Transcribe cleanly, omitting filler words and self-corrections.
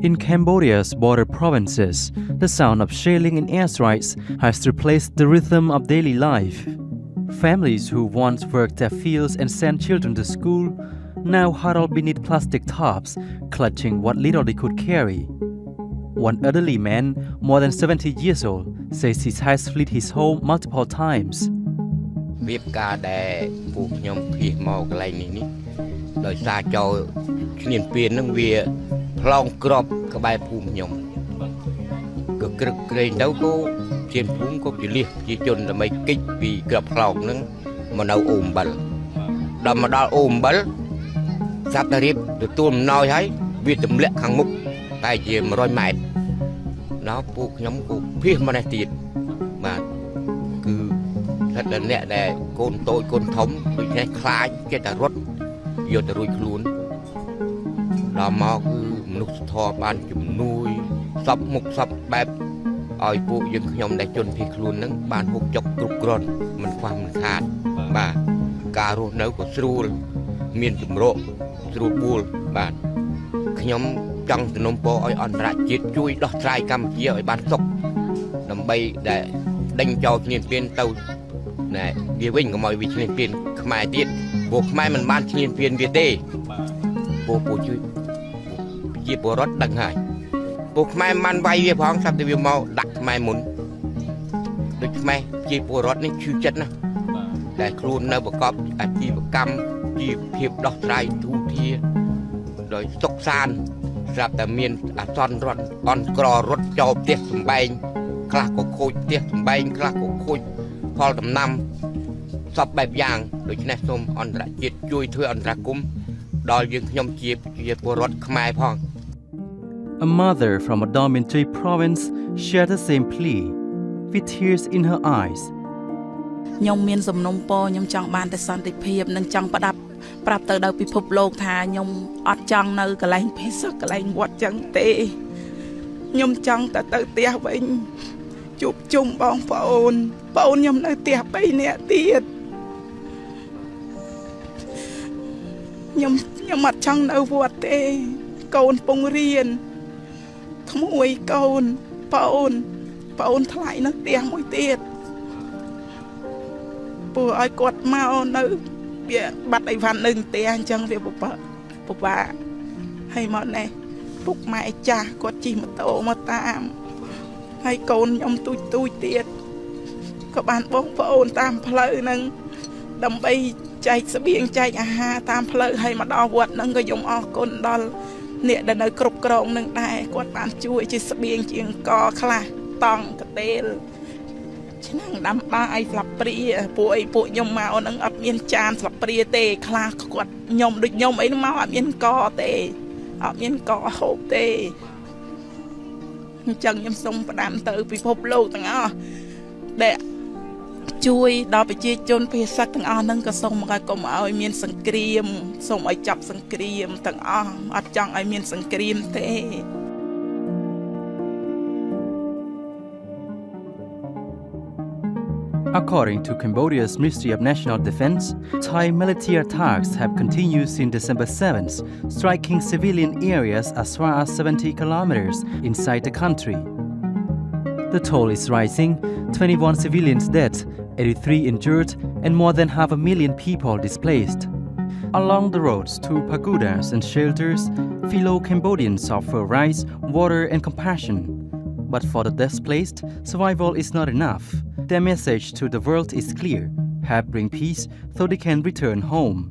In Cambodia's border provinces, the sound of shelling and airstrikes has replaced the rhythm of daily life. Families who once worked their fields and sent children to school now huddle beneath plastic tarps, clutching what little they could carry. One elderly man, more than 70 years old, says he has fled his home multiple times. វាបការដែលពួកខ្ញុំភៀសមកកន្លែងនេះដោយសារចូលឈ្នានពាននឹងវាផ្លោងក្របក្បែរភូមិខ្ញុំក៏ក្រឹកក្រែងទៅក៏ជាភូមិក៏ជលះជាជនដើម្បីកិច្ចពីក្របផ្លោងនឹងមកនៅអូមបិលដល់មកដល់អូមបិលសាប់តារៀបទទួលអំណោយហើយវាទម្លាក់ខាងមុខតែជា100ម៉ែត្រដល់ពួកខ្ញុំក៏ភៀសមកនេះទៀតបាទគឺថាតែអ្នកដែលកូនតូចកូនធំដូចនេះខ្លាចចេះតែរត់យកទៅរួចខ្លួនដល់មកគឺមនុស្សធម៌បានជំនួយសពមុខសពបែបឲ្យពួកយើងខ្ញុំដែលជន់ភៀសខ្លួននឹងបានហូបចុកគ្រប់គ្រាន់មិនខ្វះមិនខាតបាទការរស់នៅក៏ស្រួលមានចម្រោកស្រួលបួលបាទខ្ញុំចង់សនំពរឲ្យអន្តរជាតិជួយដោះស្រាយកម្ពុជាឲ្យបានសុខដើម្បីដែលដេញចោលឈ្នានពានទៅណែវាវិញកុំឲ្យវាឈ្នានពានខ្មែរទៀតពួកខ្មែរមិនបានឈ្នានពានវាទេពួកជួយជាពលរដ្ឋដឹងហើយពួកខ្មែរមិនវាយវាផងថាទៅវាមកដាក់ខ្មែរមុនដូចខ្មែរជាពលរដ្ឋនេះឈឺចិត្តណាស់តែខ្លួននៅប្រកបអាជីវកម្មជីវភាពដោះស្រាយទូធាដោយសុខសាន្តស្រាប់តែមានអាសន្នរត់អន់ក្ររត់ចោលផ្ទះសំបែងខ្លះក៏ខូចផ្ទះសំបែងខ្លះក៏ខូចផលដំណាំសពបែបយ៉ាងដូច្នេះសូមអន្តរជាតិជួយធ្វើអន្តរាគមន៍ដល់យើងខ្ញុំជាពលរដ្ឋខ្មែរផង A mother from a Dormitory province shared the same plea with tears in her eyes. ខ្ញុំមានសំណុំពរខ្ញុំចង់បានតែសន្តិភាពនិងចង់ប្រាប់ទៅដល់ពិភពលោកថាខ្ញុំអត់ចង់នៅកន្លែងភេសកកន្លែងវត្តចឹងទេខ្ញុំចង់តែទៅផ្ទះវិញជួបជុំបងប្អូនខ្ញុំនៅផ្ទះ3នាក់ទៀតខ្ញុំអត់ចង់នៅវត្តទេកូនពងរៀនក្មួយកូនប្អូនថ្លៃនៅផ្ទះមួយទៀតពួកឲ្យគាត់មកនៅវាបាត់អីវ៉ាន់នៅផ្ទះអញ្ចឹងវាពិបាកហើយមកនេះពុកម៉ែចាស់គាត់ជិះម៉ូតូមកតាមហើយកូនខ្ញុំទូចទៀតក៏បានបងប្អូនតាមផ្លូវហ្នឹងដើម្បីចែកស្បៀងចែកអាហារតាមផ្លូវឲ្យមកដល់វត្តហ្នឹងក៏ខ្ញុំអរគុណដល់អ្នកដែលនៅគ្រប់គ្រងនឹងដែរគាត់បានជួយជាស្បៀងជាអង្គខ្លះតង់កតេលឆ្នាំងដាំបាយស្លាបព្រាពួកខ្ញុំមកហ្នឹងអត់មានចានស្លាបព្រាទេខ្លះគាត់ខ្ញុំដូចខ្ញុំអីមកអត់មានកទេអត់មានកហូបទេអញ្ចឹងខ្ញុំសូមផ្ដាំទៅពិភពលោកទាំងអស់ដែលជួយដល់ប្រជាជនភាសាទាំងអស់ហ្នឹងក៏សូមឲ្យកុំឲ្យមានសង្គ្រាមសូមឲ្យចាប់សង្គ្រាមទាំងអស់អត់ចង់ឲ្យមានសង្គ្រាមទេ According to Cambodia's Ministry of National Defense, Thai military attacks have continued since December 7th, striking civilian areas as far as 70 kilometers inside the country. The toll is rising, 21 civilians dead, 83 injured, and more than 500,000 people displaced. Along the roads to pagodas and shelters, fellow Cambodians offer rice, water, and compassion. But for the displaced, survival is not enough. Their message to the world is clear: help bring peace so they can return home.